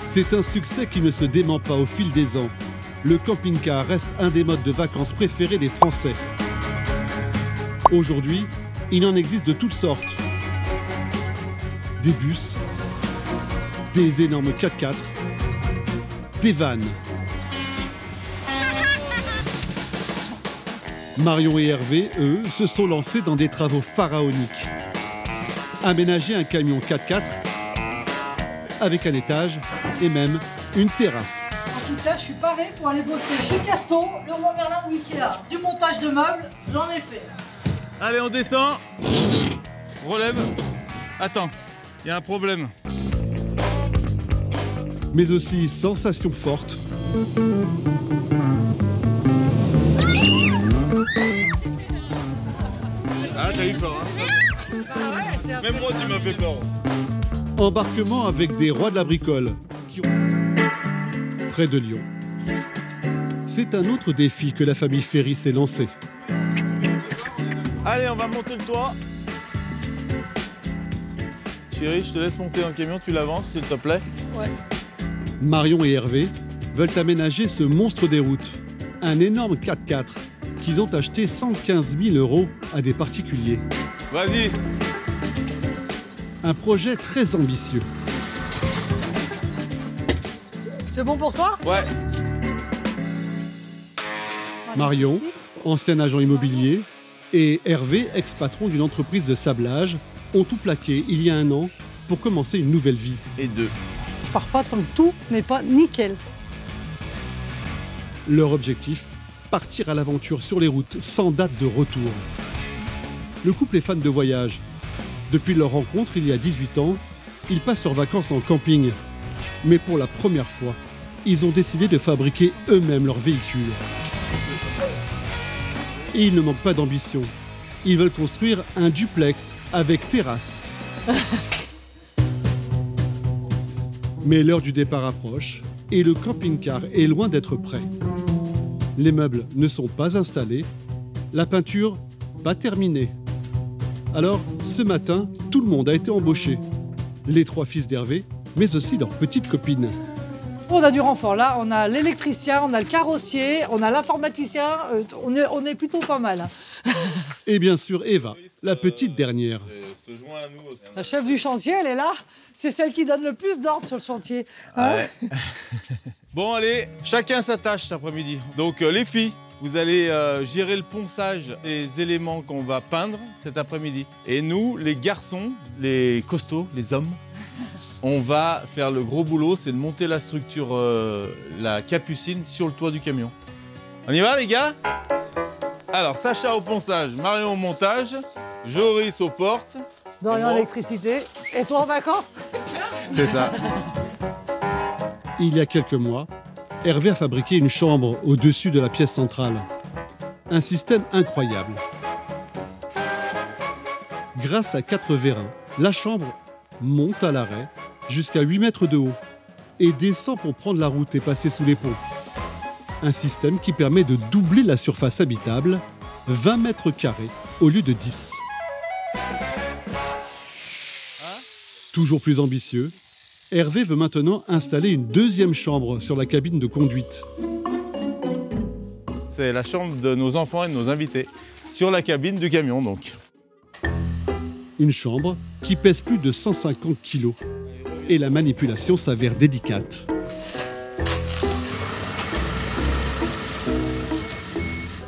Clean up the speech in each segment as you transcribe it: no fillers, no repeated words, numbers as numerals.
C'est un succès qui ne se dément pas au fil des ans. Le camping-car reste un des modes de vacances préférés des Français. Aujourd'hui, il en existe de toutes sortes. Des bus, des énormes 4x4, des vannes. Marion et Hervé, eux, se sont lancés dans des travaux pharaoniques. Aménager un camion 4x4 avec un étage et même une terrasse. En tout cas, je suis paré pour aller bosser chez Caston, le roi Merlin ou Ikea. Du montage de meubles, j'en ai fait. Allez, on descend. Relève. Attends, il y a un problème. Mais aussi sensation forte. Ah, t'as eu peur, hein? Même moi, tu m'as fait peur. Embarquement avec des rois de la bricole, près de Lyon. C'est un autre défi que la famille Ferry s'est lancé. Allez, on va monter le toit. Chérie, je te laisse monter dans le camion, tu l'avances, s'il te plaît. Ouais. Marion et Hervé veulent aménager ce monstre des routes, un énorme 4x4 qu'ils ont acheté 115 000 € à des particuliers. Vas-y. Un projet très ambitieux. C'est bon pour toi? Ouais. Marion, ancien agent immobilier, et Hervé, ex-patron d'une entreprise de sablage, ont tout plaqué il y a un an pour commencer une nouvelle vie. Et deux. Je pars pas tant que tout n'est pas nickel. Leur objectif, partir à l'aventure sur les routes sans date de retour. Le couple est fan de voyage. Depuis leur rencontre il y a 18 ans, ils passent leurs vacances en camping. Mais pour la première fois, ils ont décidé de fabriquer eux-mêmes leur véhicule. Et ils ne manquent pas d'ambition. Ils veulent construire un duplex avec terrasse. Mais l'heure du départ approche et le camping-car est loin d'être prêt. Les meubles ne sont pas installés, la peinture pas terminée. Alors, ce matin, tout le monde a été embauché. Les 3 fils d'Hervé, mais aussi leurs petites copines. On a du renfort là, on a l'électricien, on a le carrossier, on a l'informaticien, on est plutôt pas mal. Et bien sûr Eva, la petite dernière. Se joint à nous aussi. La chef du chantier, elle est là. C'est celle qui donne le plus d'ordre sur le chantier. Hein? Ouais. Bon, allez, chacun sa tâche cet après-midi. Donc, les filles, vous allez gérer le ponçage des éléments qu'on va peindre cet après-midi. Et nous, les garçons, les costauds, les hommes, on va faire le gros boulot, c'est de monter la structure, la capucine sur le toit du camion. On y va, les gars? Alors, Sacha au ponçage, Marion au montage, Joris aux portes. Dorian l'électricité. Et toi en vacances? C'est ça. Il y a quelques mois, Hervé a fabriqué une chambre au-dessus de la pièce centrale. Un système incroyable. Grâce à 4 vérins, la chambre monte à l'arrêt jusqu'à 8 mètres de haut et descend pour prendre la route et passer sous les ponts. Un système qui permet de doubler la surface habitable, 20 mètres carrés au lieu de 10. Toujours plus ambitieux, Hervé veut maintenant installer une 2e chambre sur la cabine de conduite. C'est la chambre de nos enfants et de nos invités, sur la cabine du camion donc. Une chambre qui pèse plus de 150 kg. Et la manipulation s'avère délicate.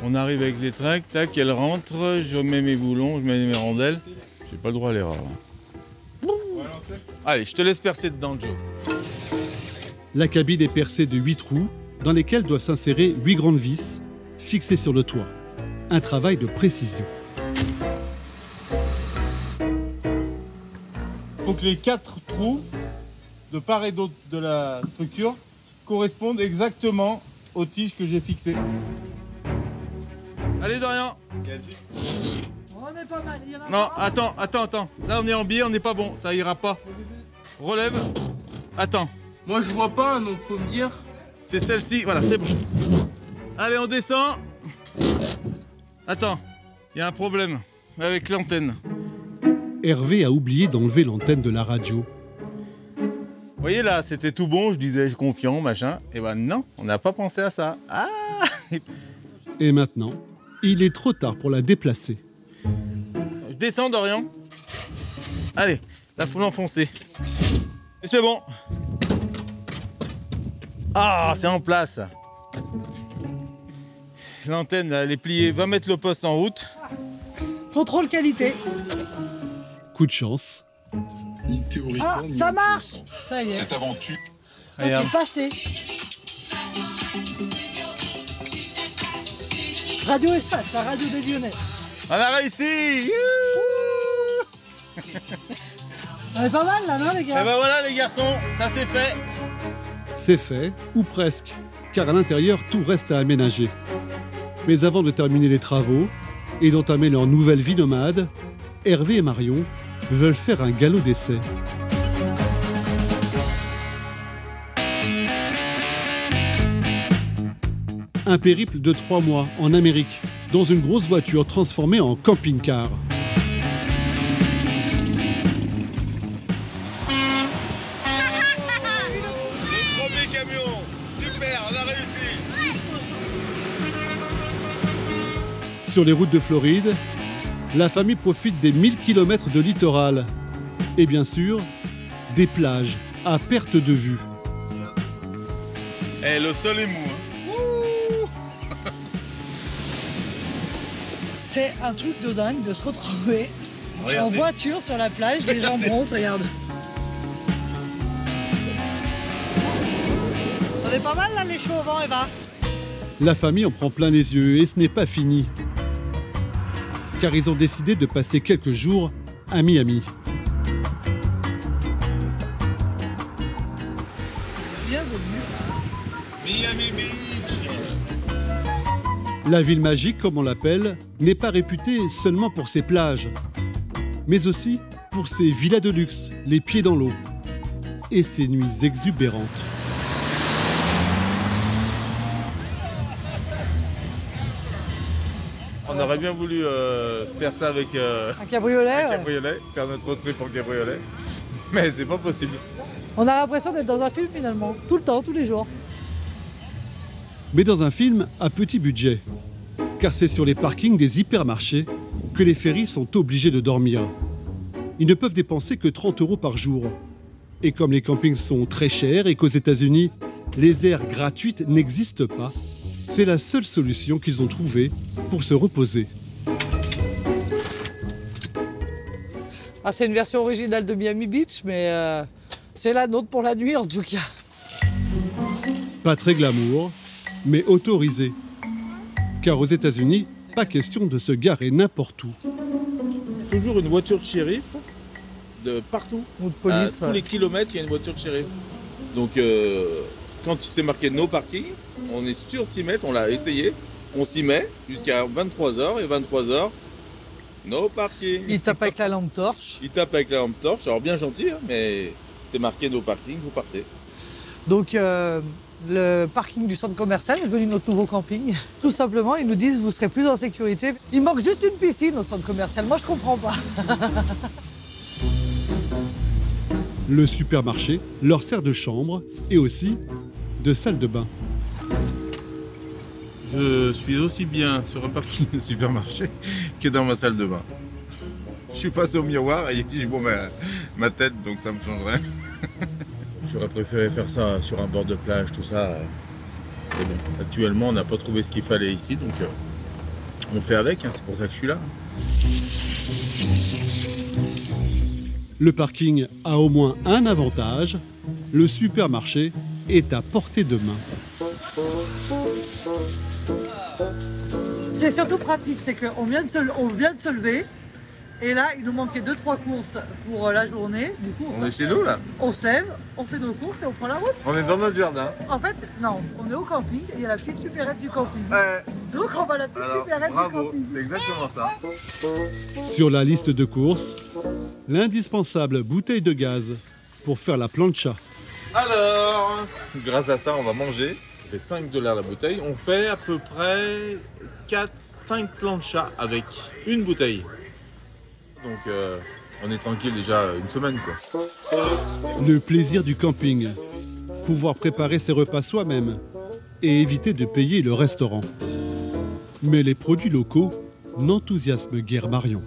On arrive avec les tracts, tac, elle rentre, je mets mes boulons, je mets mes rondelles. J'ai pas le droit à l'erreur. Allez, je te laisse percer dedans, Joe. La cabine est percée de 8 trous dans lesquels doivent s'insérer 8 grandes vis fixées sur le toit. Un travail de précision. Il faut que les 4 trous de part et d'autre de la structure correspondent exactement aux tiges que j'ai fixées. Allez, Dorian. On est pas mal. Il y en a Non, pas. attends. Là, on est en biais, on n'est pas bon, ça ira pas. Relève. Attends. Moi je vois pas, donc faut me dire. C'est celle-ci, voilà, c'est bon. Allez, on descend. Attends, il y a un problème avec l'antenne. Hervé a oublié d'enlever l'antenne de la radio. Vous voyez là, c'était tout bon, je disais je suis confiant, machin. Et ben non, on n'a pas pensé à ça. Ah. Et maintenant, il est trop tard pour la déplacer. Je descends, Dorian. Allez, là faut l'enfoncer. Et c'est bon. Ah, c'est en place. L'antenne, elle est pliée. Va mettre le poste en route. Contrôle qualité. Coup de chance. Ah, ça marche. Ça y est. Cette aventure. Tout est passé. Radio Espace, la radio des Lyonnais. On a réussi. On est pas mal là, non les Et gars? ben voilà les garçons, ça c'est fait. C'est fait, ou presque, car à l'intérieur, tout reste à aménager. Mais avant de terminer les travaux et d'entamer leur nouvelle vie nomade, Hervé et Marion veulent faire un galop d'essai. Un périple de 3 mois en Amérique, dans une grosse voiture transformée en camping-car. Le premier camion, super, on a réussi. Sur les routes de Floride, la famille profite des 1000 km de littoral. Et bien sûr, des plages à perte de vue. Eh, le sol est mou. Hein. C'est un truc de dingue de se retrouver en Regardez. voiture sur la plage, les gens bronzent, regarde. On est pas mal là les chevaux au vent, Eva. La famille en prend plein les yeux et ce n'est pas fini. Car ils ont décidé de passer quelques jours à Miami. Bienvenue. Miami Beach. La ville magique, comme on l'appelle, n'est pas réputée seulement pour ses plages, mais aussi pour ses villas de luxe, les pieds dans l'eau, et ses nuits exubérantes. On aurait bien voulu faire ça avec Un cabriolet. un Ouais. cabriolet, faire notre road trip en cabriolet, mais c'est pas possible. On a l'impression d'être dans un film finalement, tout le temps, tous les jours. Mais dans un film à petit budget, car c'est sur les parkings des hypermarchés que les ferries sont obligés de dormir. Ils ne peuvent dépenser que 30 € par jour. Et comme les campings sont très chers et qu'aux États-Unis, les aires gratuites n'existent pas, c'est la seule solution qu'ils ont trouvée pour se reposer. Ah, c'est une version originale de Miami Beach, mais c'est la nôtre pour la nuit en tout cas. Pas très glamour, mais autorisé. Car aux États-Unis, pas question de se garer n'importe où. Toujours une voiture de shérif de partout. Ou de À police. tous les kilomètres, il y a une voiture de shérif. Donc, quand il s'est marqué no parking, on est sûr de s'y mettre, on l'a essayé. On s'y met jusqu'à 23h et 23h, no parking. Il tape avec la lampe torche. Il tape avec la lampe torche, alors bien gentil, hein, mais c'est marqué no parking, vous partez. Donc le parking du centre commercial est devenu notre nouveau camping. Tout simplement, ils nous disent vous serez plus en sécurité. Il manque juste une piscine au centre commercial. Moi, je comprends pas. Le supermarché leur sert de chambre et aussi de salle de bain. Je suis aussi bien sur un parking de supermarché que dans ma salle de bain. Je suis face au miroir et je vois ma tête, donc ça me change rien. J'aurais préféré faire ça sur un bord de plage, tout ça. Mais bon, actuellement, on n'a pas trouvé ce qu'il fallait ici, donc on fait avec, hein, c'est pour ça que je suis là. Le parking a au moins un avantage, le supermarché est à portée de main. Ce qui est surtout pratique, c'est qu'on vient de se lever. Et là, il nous manquait 2-3 courses pour la journée. Du coup, On est chez nous, là. on se lève, on fait nos courses et on prend la route. On est dans notre jardin. En fait, non, on est au camping et il y a la petite supérette du camping. Donc on va à la petite supérette du camping. c'est exactement ça. Sur la liste de courses, l'indispensable bouteille de gaz pour faire la plancha. Alors, grâce à ça, on va manger. Ça fait 5 $ la bouteille. On fait à peu près 4-5 planchas avec une bouteille. Donc On est tranquille déjà une semaine, quoi. Le plaisir du camping. Pouvoir préparer ses repas soi-même et éviter de payer le restaurant. Mais les produits locaux n'enthousiasment guère Marion.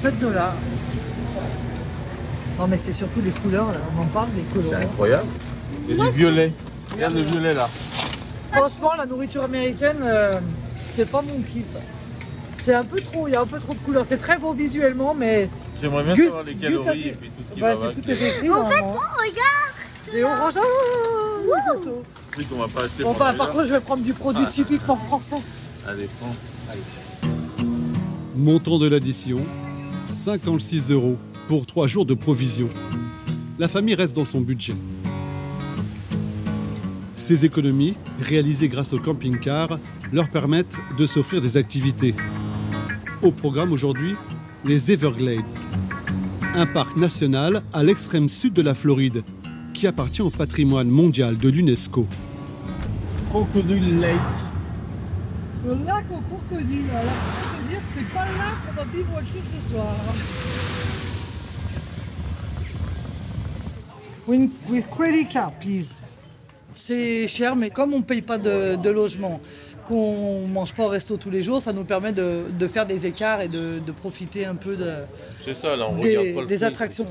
7 $. Non mais c'est surtout les couleurs, là. On en parle des couleurs. C'est incroyable. Il y a du violet. Regarde le violet là. Franchement, la nourriture américaine, c'est pas mon kiff. C'est un peu trop, il y a un peu trop de couleurs. C'est très beau visuellement, mais... J'aimerais bien savoir les calories et puis tout ce qui va avec. Tout est écrit, en fait, regarde. Des oranges, les gâteaux. Oui, qu'on va pas acheter. Bon bah, par contre, je vais prendre du produit typiquement français. Allez, prends. Allez. Montant de l'addition, 56 € pour 3 jours de provision. La famille reste dans son budget. Ces économies, réalisées grâce au camping-car, leur permettent de s'offrir des activités. Au programme aujourd'hui, les Everglades, un parc national à l'extrême sud de la Floride, qui appartient au patrimoine mondial de l'UNESCO. Crocodile Lake. Le lac aux crocodiles, alors je peux te dire, c'est pas là qu'on va bivouaquer ce soir. With credit card, please. C'est cher, mais comme on ne paye pas de logement, qu'on ne mange pas au resto tous les jours, ça nous permet de faire des écarts et de profiter un peu C'est ça, là, on regarde pas le des prix, attractions.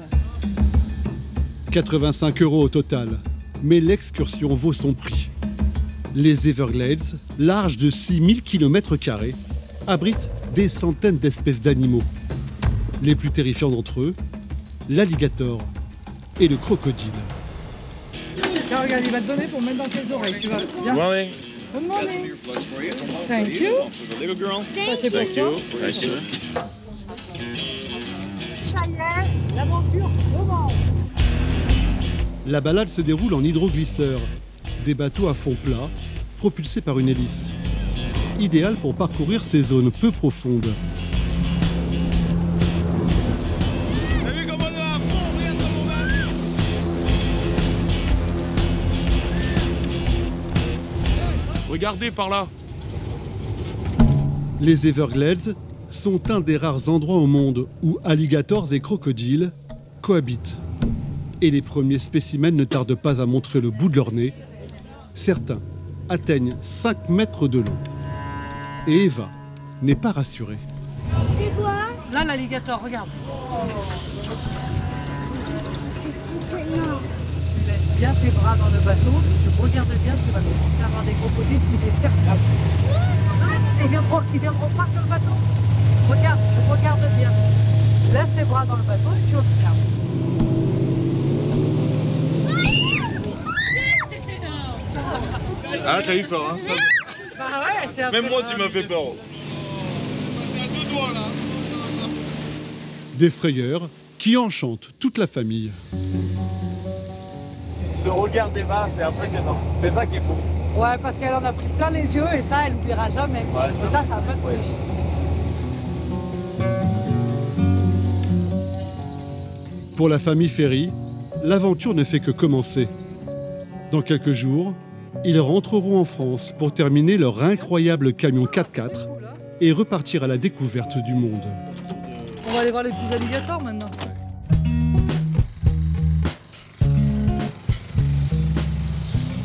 85 € au total, mais l'excursion vaut son prix. Les Everglades, larges de 6000 km², abritent des centaines d'espèces d'animaux. Les plus terrifiants d'entre eux, l'alligator et le crocodile. Tiens, regarde, il va te donner pour mettre dans tes oreilles. Tu vas. Viens. Morning. Good morning. Thank you. Ça, c'est pour toi. Ça y est, l'aventure commence. La balade se déroule en hydroglisseur, des bateaux à fond plat, propulsés par une hélice. Idéal pour parcourir ces zones peu profondes. Regardez par là. Les Everglades sont un des rares endroits au monde où alligators et crocodiles cohabitent. Et les premiers spécimens ne tardent pas à montrer le bout de leur nez. Certains atteignent 5 mètres de long. Et Eva n'est pas rassurée. Là, l'alligator, regarde. Tu laisses bien tes bras dans le bateau, tu regardes bien, tu vas commencer à avoir des crocodiles qui desserrent. Il vient trop sur le bateau. Regarde bien. Laisse tes bras dans le bateau et tu observes. Ah, t'as eu peur, hein? Bah ouais, c'est un Même peu moi, grave. tu m'as fait peur. Des frayeurs qui enchantent toute la famille. Le regard d'Eva, c'est impressionnant. C'est ça qui est fou. Ouais, parce qu'elle en a pris plein les yeux et ça, elle n'oubliera jamais. Et ça va pas de triche. Pour la famille Ferry, l'aventure ne fait que commencer. Dans quelques jours, ils rentreront en France pour terminer leur incroyable camion 4x4 et repartir à la découverte du monde. On va aller voir les petits alligators maintenant.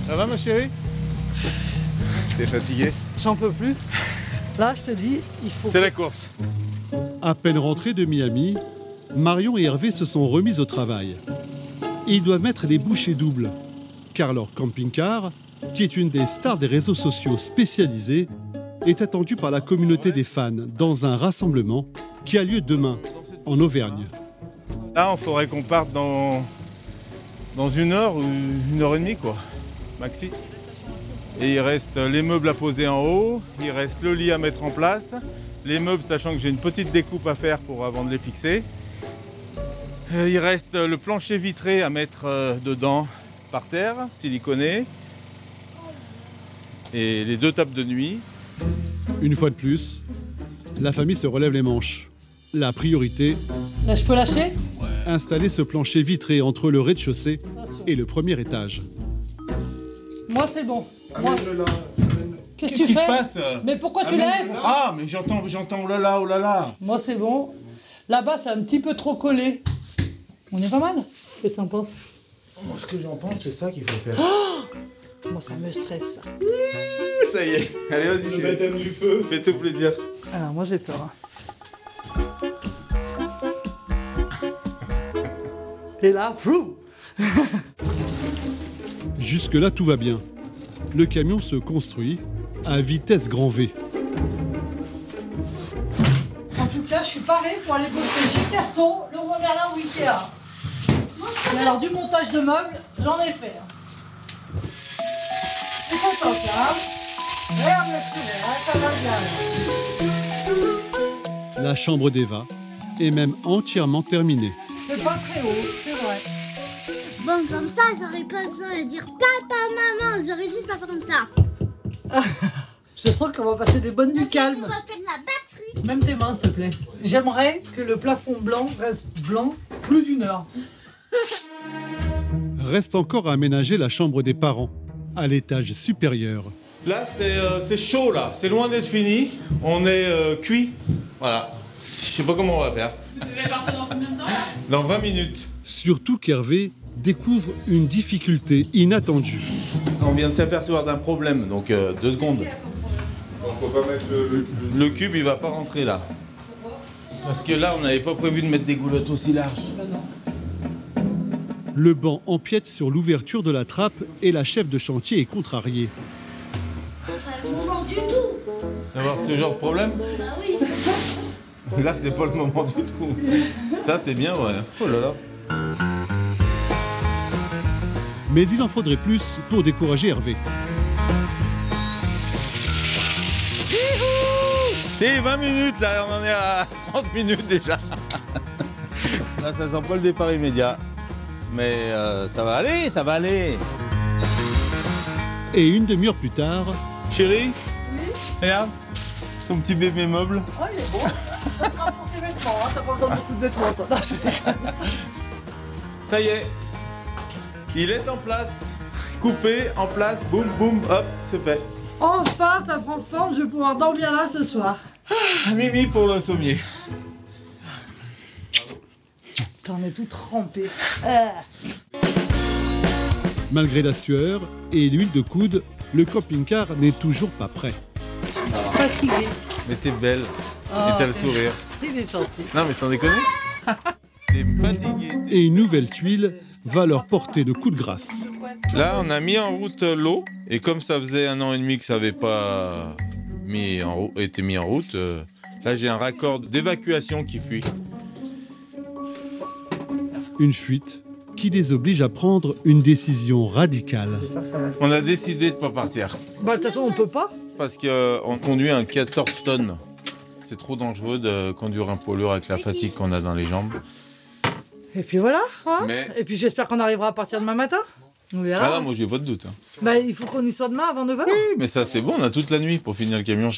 Ça va ma chérie? T'es fatiguée? J'en peux plus. Là, je te dis, il faut... C'est la course. À peine rentrés de Miami, Marion et Hervé se sont remis au travail. Ils doivent mettre les bouchées doubles, car leur camping-car, qui est une des stars des réseaux sociaux spécialisés, est attendu par la communauté des fans dans un rassemblement qui a lieu demain, en Auvergne. Là, il faudrait qu'on parte dans 1 heure ou 1h30, quoi, maxi. Et il reste les meubles à poser en haut, il reste le lit à mettre en place, les meubles, sachant que j'ai une petite découpe à faire avant de les fixer. Il reste le plancher vitré à mettre dedans, par terre, siliconé, et les 2 tables de nuit. Une fois de plus, la famille se relève les manches. La priorité, Là, je peux lâcher? installer ce plancher vitré entre le rez-de-chaussée et le premier étage. Moi, c'est bon. Moi... Qu'est-ce que Qu'est-ce tu qui se fais? passe? Mais pourquoi tu mais- lèves? Ah, mais j'entends, oh là là, oh là là. Moi, c'est bon. Là-bas, c'est un petit peu trop collé. On est pas mal? Qu'est-ce que t'en penses? Moi, ce que j'en pense, c'est ça qu'il faut faire. Moi, ça me stresse, ça. Ça y est. Allez, vas-y, Le baptême du feu. fais-toi plaisir. Alors, moi, j'ai peur. hein. Et là, flou. Jusque-là, tout va bien. Le camion se construit à vitesse grand V. En tout cas, je suis parée pour aller bosser chez Caston, le Roi Merlin ou Ikea. Et alors, du montage de meubles, j'en ai fait. C'est content, hein? Regarde le sourire, hein, ça va bien. La chambre d'Eva est même entièrement terminée. C'est pas très haut, c'est vrai. Bon, comme ça, j'aurais pas besoin de dire papa, maman, j'aurais juste à faire comme ça. Je sens qu'on va passer des bonnes nuits On calmes. va faire de la batterie. Même tes mains, s'il te plaît. J'aimerais que le plafond blanc reste blanc plus d'une heure. Reste encore à aménager la chambre des parents, à l'étage supérieur. Là, c'est chaud, là. C'est loin d'être fini. On est cuit. Voilà. Je sais pas comment on va faire. Vous devez partir dans combien de temps là? Dans 20 minutes. Surtout qu'Hervé découvre une difficulté inattendue. On vient de s'apercevoir d'un problème, donc 2 secondes. On peut pas mettre Le cube, il va pas rentrer là. Parce que là, on n'avait pas prévu de mettre des goulottes aussi larges. Le banc empiète sur l'ouverture de la trappe et la chef de chantier est contrariée. Pas le moment du tout. D'avoir ce genre de problème? Bah oui. Là, c'est pas le moment du tout. Ça, c'est bien, ouais. Oh là là. Mais il en faudrait plus pour décourager Hervé. C'est 20 minutes, là, on en est à 30 minutes déjà. Là, ça sent pas le départ immédiat. Mais ça va aller, ça va aller. Et une demi-heure plus tard, Chérie? Oui? Regarde, ton petit bébé meuble. Oh, il est bon. Ça sera pour tes vêtements, hein. T'as pas besoin de beaucoup de vêtements, toi. Non, je déconne. Ça y est. Il est en place. Coupé, en place, boum, boum, hop, c'est fait. Enfin, ça prend forme, je vais pouvoir dormir là ce soir. Mimi pour le sommier. T'en es tout trempé. malgré la sueur et l'huile de coude, le camping-car n'est toujours pas prêt. Fatigué. Mais t'es belle. Oh, Et t'as le sourire. Il est gentil. Non mais sans déconner. T'es fatigué. Et une nouvelle tuile va leur porter le coup de grâce. Là, on a mis en route l'eau. Et comme ça faisait 1 an et demi que ça n'avait pas été mis en route, là, j'ai un raccord d'évacuation qui fuit. Une fuite qui les oblige à prendre une décision radicale. On a décidé de ne pas partir. Bah, de toute façon, on peut pas. Parce qu'on conduit un 14 tonnes. C'est trop dangereux de conduire un poids lourd avec la fatigue qu'on a dans les jambes. Et puis voilà. Hein. Mais- Et puis j'espère qu'on arrivera à partir demain matin. On verra. Ah non, moi j'ai pas de doute. Hein. Bah, il faut qu'on y soit demain avant 9h. Oui, mais ça c'est bon, on a toute la nuit pour finir le camion.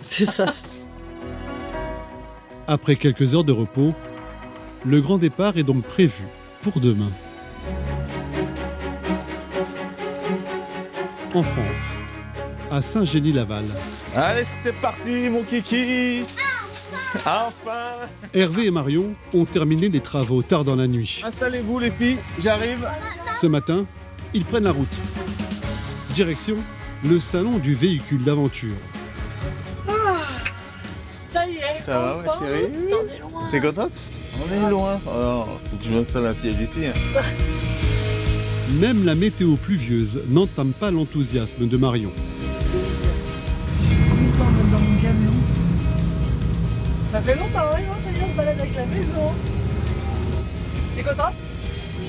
C'est ça. Après quelques heures de repos, le grand départ est donc prévu pour demain. En France, à Saint-Génie-Laval, Allez, c'est parti mon kiki. Enfin. Hervé et Marion ont terminé les travaux tard dans la nuit. Installez-vous les filles, j'arrive. Ce matin, ils prennent la route. Direction le salon du véhicule d'aventure. Ça y est. Ça va, enfin, ma chérie? t'en es loin. T'es contente? On est loin. Alors, faut que je m'installe un siège ici. Hein. Même la météo pluvieuse n'entame pas l'enthousiasme de Marion. Je suis content d'être dans mon camion. Ça fait longtemps, hein, ça y est, on se balade avec la maison. T'es contente? Oui.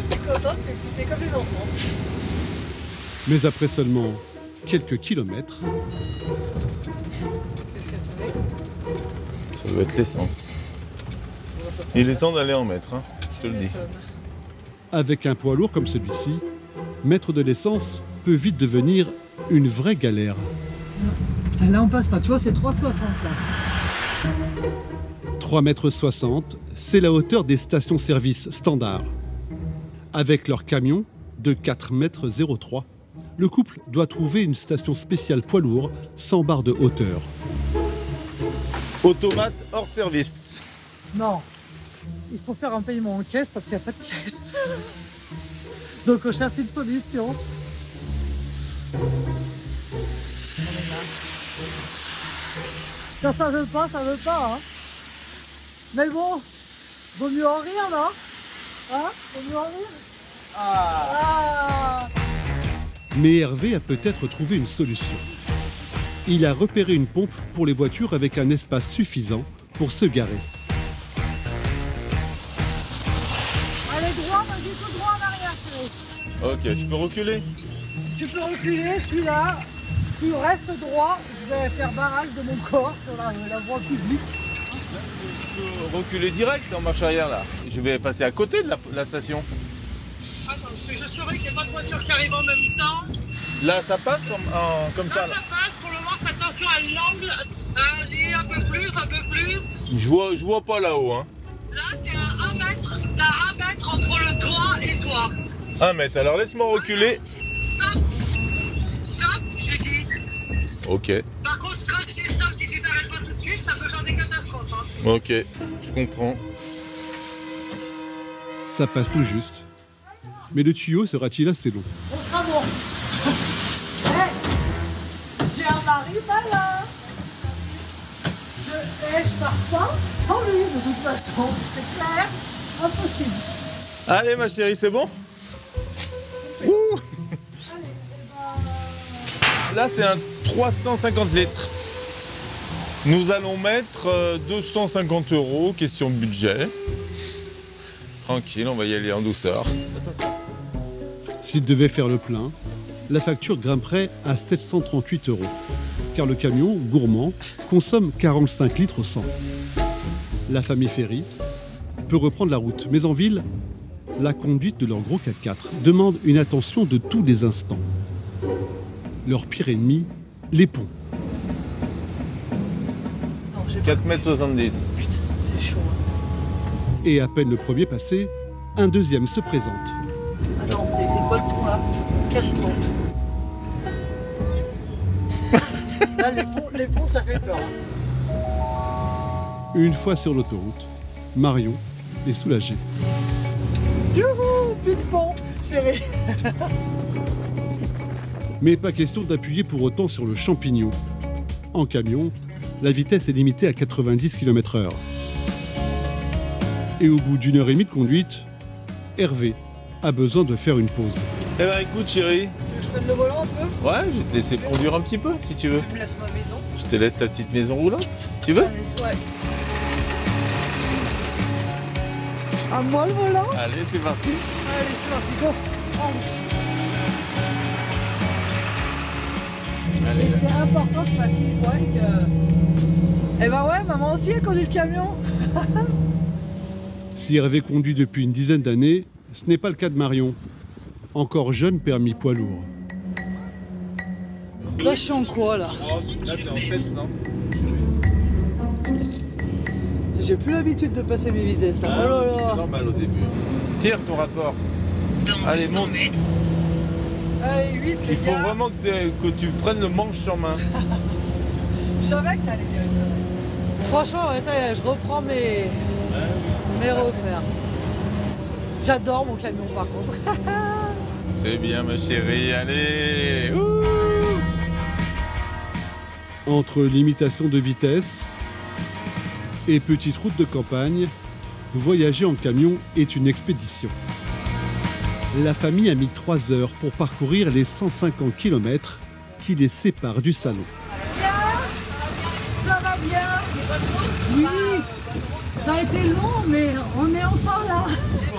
T'es contente, t'es excitée comme les enfants. Mais après seulement quelques kilomètres, Qu'est-ce que c'est? Ça doit être l'essence. Il est temps d'aller en mettre, hein, je te le dis. avec un poids lourd comme celui-ci, mettre de l'essence peut vite devenir une vraie galère. Putain, là on passe pas, tu vois, c'est 3,60 là. 3,60 m, c'est la hauteur des stations-service standards. Avec leur camion de 4,03 m, le couple doit trouver une station spéciale poids lourd sans barre de hauteur. Automate hors service. Non, il faut faire un paiement en caisse, sauf qu'il n'y a pas de caisse. Donc on cherche une solution. Quand ça veut pas, hein. Mais bon, vaut mieux en rire, non? Hein? Vaut mieux en rire? Ah. Mais Hervé a peut-être trouvé une solution. Il a repéré une pompe pour les voitures avec un espace suffisant pour se garer. Allez, droit, vas-y, tout droit en arrière, chérie. Ok, je peux reculer? Tu peux reculer, je suis là. Tu restes droit, je vais faire barrage de mon corps sur la voie publique. Je peux reculer direct en marche arrière là. Je vais passer à côté de la station. Attends, parce que je saurais qu'il n'y a pas de voiture qui arrive en même temps. Là, ça passe comme ça là. Ça passe, pour le moment, attention à l'angle. Vas-y, un peu plus. Je vois pas là-haut, hein. Là, t'es à 1 mètre. T'as 1 mètre entre le toit et toi. 1 mètre, alors laisse-moi reculer. Stop, j'ai dit. Ok. Par contre, quand je dis stop, si tu t'arrêtes pas tout de suite, ça peut faire des catastrophes. Hein. Ok, je comprends. Ça passe tout juste. Mais le tuyau sera-t-il assez long? On sera bon. Hey, j'ai un mari malin. Je pars pas sans lui de toute façon. C'est clair, impossible. Allez ma chérie, c'est bon? Ouh. Là c'est un 350 litres. Nous allons mettre 250 €, question de budget. Tranquille, on va y aller en douceur. Attention. S'il devait faire le plein, la facture grimperait à 738 €, car le camion, gourmand, consomme 45 litres au 100. La famille Ferry peut reprendre la route, mais en ville, la conduite de leur gros 4x4 demande une attention de tous les instants. Leur pire ennemi, les ponts. 4,70 m. Putain, c'est chaud. Et à peine le premier passé, un deuxième se présente. Attends, c'est quoi le pont là? Quel pont? Là, les ponts, ça fait peur. Une fois sur l'autoroute, Marion est soulagée. Youhou, plus de pont, chérie. Mais pas question d'appuyer pour autant sur le champignon. En camion, la vitesse est limitée à 90 km/h. Et au bout d'1 h 30 de conduite, Hervé a besoin de faire une pause. Eh ben écoute chérie. Je prenne le volant un peu? Ouais, je vais te laisser conduire un petit peu si tu veux. Tu me laisses ma maison? Je te laisse ta petite maison roulante. Tu veux? Allez, ouais. À moi le volant? Allez, c'est parti. Allez, c'est parti, go. Allez, Et c'est important que ma fille voie que... Eh ben ouais, maman aussi elle conduit le camion. Si Hervé conduit depuis une dizaine d'années, ce n'est pas le cas de Marion. Encore jeune permis poids lourd. Là, je suis en quoi, là? Là, t'es en 7, non? J'ai plus l'habitude de passer mes vitesses, là. Oh là C'est là. normal au début. Tire ton rapport. Allez, monte. Allez, 8, les Il faut gars. vraiment que tu prennes le manche en main. Je savais que t'allais dire une connerie. Franchement, ouais, ça y est, je reprends mes repères. J'adore mon camion, par contre. C'est bien, ma chérie. Allez. Ouh. Entre limitation de vitesse et petite route de campagne, voyager en camion est une expédition. La famille a mis 3 heures pour parcourir les 150 km qui les séparent du salon. Ça va bien? Oui, ça a été long, mais on est enfin là.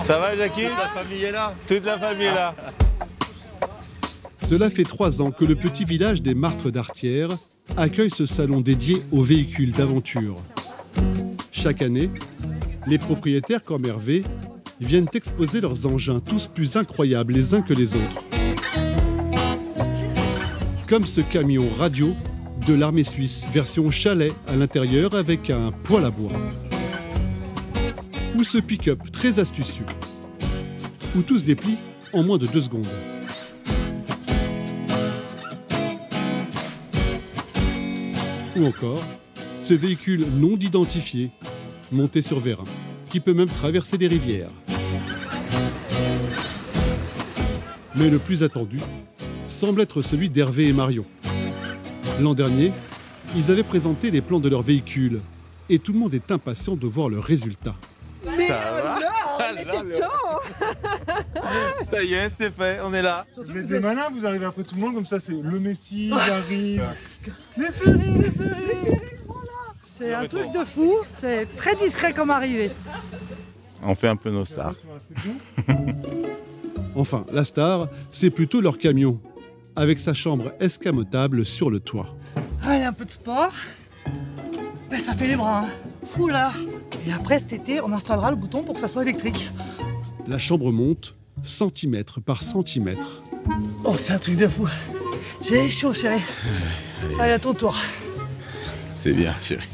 Ça va, Jackie? La famille est là. Toute la famille est là. Cela fait 3 ans que le petit village des Martres d'Artière accueille ce salon dédié aux véhicules d'aventure. Chaque année, les propriétaires comme Hervé viennent exposer leurs engins, tous plus incroyables les uns que les autres. Comme ce camion radio de l'armée suisse, version chalet à l'intérieur avec un poêle à bois. Ou ce pick-up très astucieux, où tout se déplie en moins de 2 secondes. Ou encore, ce véhicule non identifié, monté sur vérin, qui peut même traverser des rivières. Mais le plus attendu semble être celui d'Hervé et Marion. L'an dernier, ils avaient présenté les plans de leur véhicule et tout le monde est impatient de voir le résultat. Ça va? On était temps. Ça y est, c'est fait, on est là. Vous êtes des malins, vous arrivez après tout le monde, comme ça c'est le Messi, j'arrive. Les Ferry. Voilà. C'est un truc de fou, c'est très discret comme arrivée. On fait un peu nos stars. Enfin, la star, c'est plutôt leur camion, avec sa chambre escamotable sur le toit. Allez, un peu de sport. Ben, ça fait les bras. Hein. Oula. Et après cet été, on installera le bouton pour que ça soit électrique. La chambre monte centimètre par centimètre. Oh, c'est un truc de fou. J'ai chaud, chérie. Allez, à ton tour. C'est bien, chérie.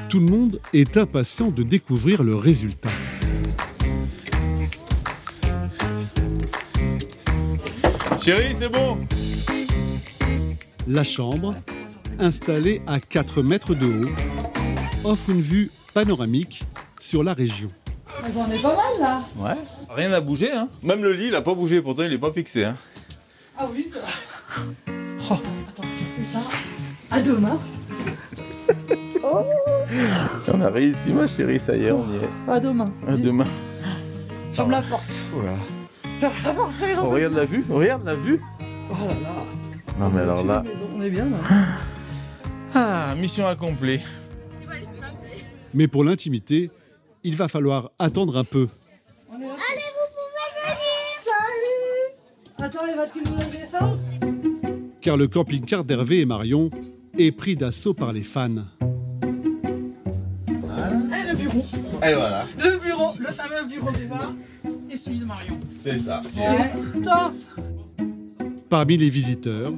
Tout le monde est impatient de découvrir le résultat. Chérie, c'est bon. La chambre, installée à 4 mètres de haut, offre une vue panoramique sur la région. On est pas mal là. Ouais. Rien n'a bougé, hein. Même le lit, il a pas bougé, pourtant il est pas fixé, hein. Ah oui. Oh. Attends, si on fait ça. À demain. On a réussi, ma chérie, ça y est, on y est. À demain. À demain. Ferme la porte. Oula. Ferme la porte, chérie. On regarde la vue, regarde la vue. Oh là là. Non mais alors là. On est bien là. Ah, mission accomplie. Mais pour l'intimité, il va falloir attendre un peu. Allez, vous pouvez venir. Salut. Attends, il va te nous laver ça. Car le camping-car d'Hervé et Marion est pris d'assaut par les fans. Le bureau. Et voilà. Le bureau, le fameux bureau d'Eva et celui de Marion. C'est ça. C'est top. Parmi les visiteurs,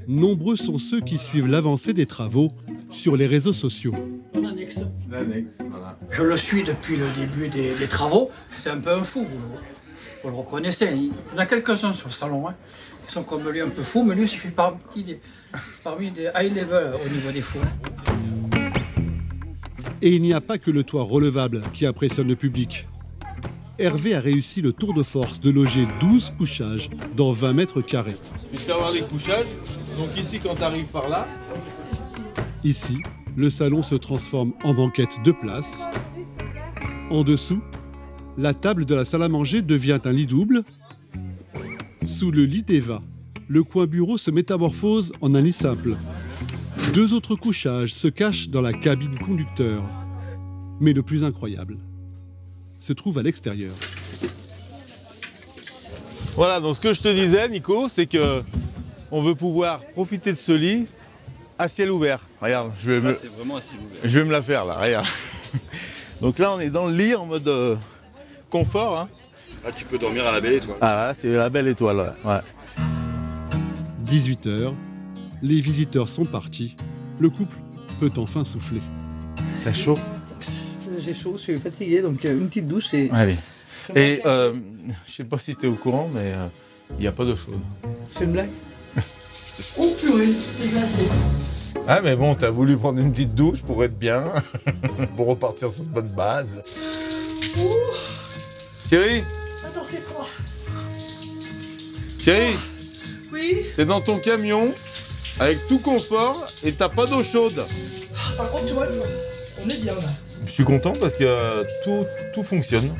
nombreux sont ceux qui suivent l'avancée des travaux sur les réseaux sociaux. L'annexe. L'annexe, voilà. Je le suis depuis le début des travaux. C'est un peu un fou, vous le reconnaissez. Il y en a quelques-uns sur le salon hein, qui sont comme lui un peu fous, mais lui, il fait parmi des high level au niveau des fous. Et il n'y a pas que le toit relevable qui impressionne le public. Hervé a réussi le tour de force de loger 12 couchages dans 20 mètres carrés. Tu sais avoir les couchages. Donc ici, quand tu arrives par là. Ici, le salon se transforme en banquette de place. En dessous, la table de la salle à manger devient un lit double. Sous le lit d'Eva, le coin bureau se métamorphose en un lit simple. 2 autres couchages se cachent dans la cabine conducteur. Mais le plus incroyable se trouve à l'extérieur. Voilà, donc ce que je te disais, Nico, c'est que on veut pouvoir profiter de ce lit à ciel ouvert. Regarde, je vais me la faire là, regarde. Donc là, on est dans le lit en mode confort. Hein. Là, tu peux dormir à la belle étoile. Ah là, c'est la belle étoile, ouais. 18h, les visiteurs sont partis. Le couple peut enfin souffler. T'as chaud? J'ai chaud, je suis fatigué, donc une petite douche et... Allez. Et je sais pas si t'es au courant, mais il n'y a pas d'eau chaude. C'est une blague? Oh purée, c'est glacé. Ah mais bon, t'as voulu prendre une petite douche pour être bien, pour repartir sur de bonnes bases. Chérie? Attends, c'est froid. Chérie? Oui? T'es dans ton camion, avec tout confort, et t'as pas d'eau chaude. Par contre, tu vois, on est bien là. Je suis content parce que tout fonctionne.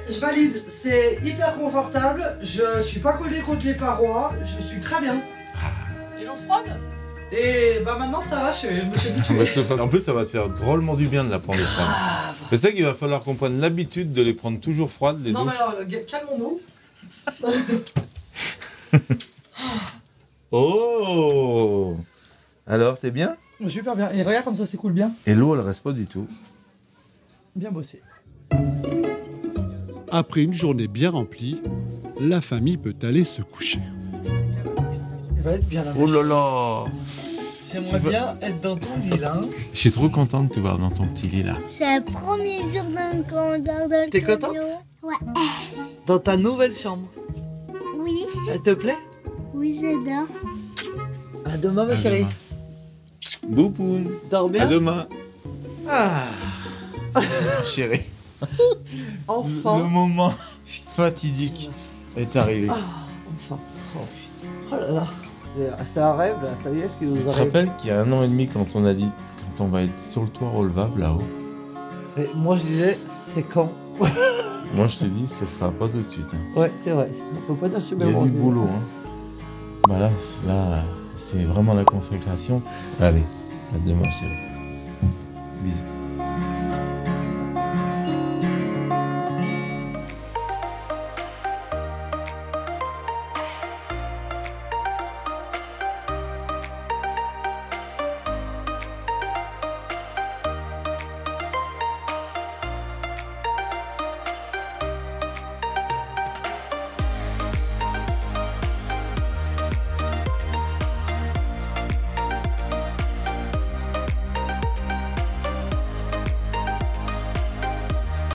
Je valide, c'est hyper confortable, je suis pas collé contre les parois, je suis très bien. Et l'eau froide? Et bah maintenant ça va, je me suis habitué. En plus, ça va te faire drôlement du bien de la prendre froide. Ah, C'est ça qu'il va falloir qu'on prenne l'habitude de les prendre toujours froides, les non douches. mais alors, calmons-nous. Oh! Alors, t'es bien? Super bien, et regarde comme ça s'écoule bien. Et l'eau, elle reste pas du tout. Bien bossé. Après une journée bien remplie, la famille peut aller se coucher. Il va être bien là. Oh là là! J'aimerais bien être dans ton lit là. Je suis trop content de te voir dans ton petit lit là. C'est le premier jour d'un condor dans le T'es contente? Ouais. Dans ta nouvelle chambre. Oui. Elle te plaît? Oui, j'adore. À demain, ma chérie. Bouboune. Dors bien. À demain. Ah. Chérie. Enfin. Le moment fatidique est arrivé. Ah, enfin. Oh là là. C'est un rêve là, ça y est, ce qui nous Tu te arrive. rappelles qu'il y a 1 an et demi quand on a dit quand on va être sur le toit relevable là-haut. Et moi je disais, c'est quand? Moi je te dis, ce sera pas tout de suite. Hein. Ouais, c'est vrai. On peut pas dire Il y a du boulot. Hein. Bah là, c'est vraiment la consécration. Allez, à demain chérie. Bisous.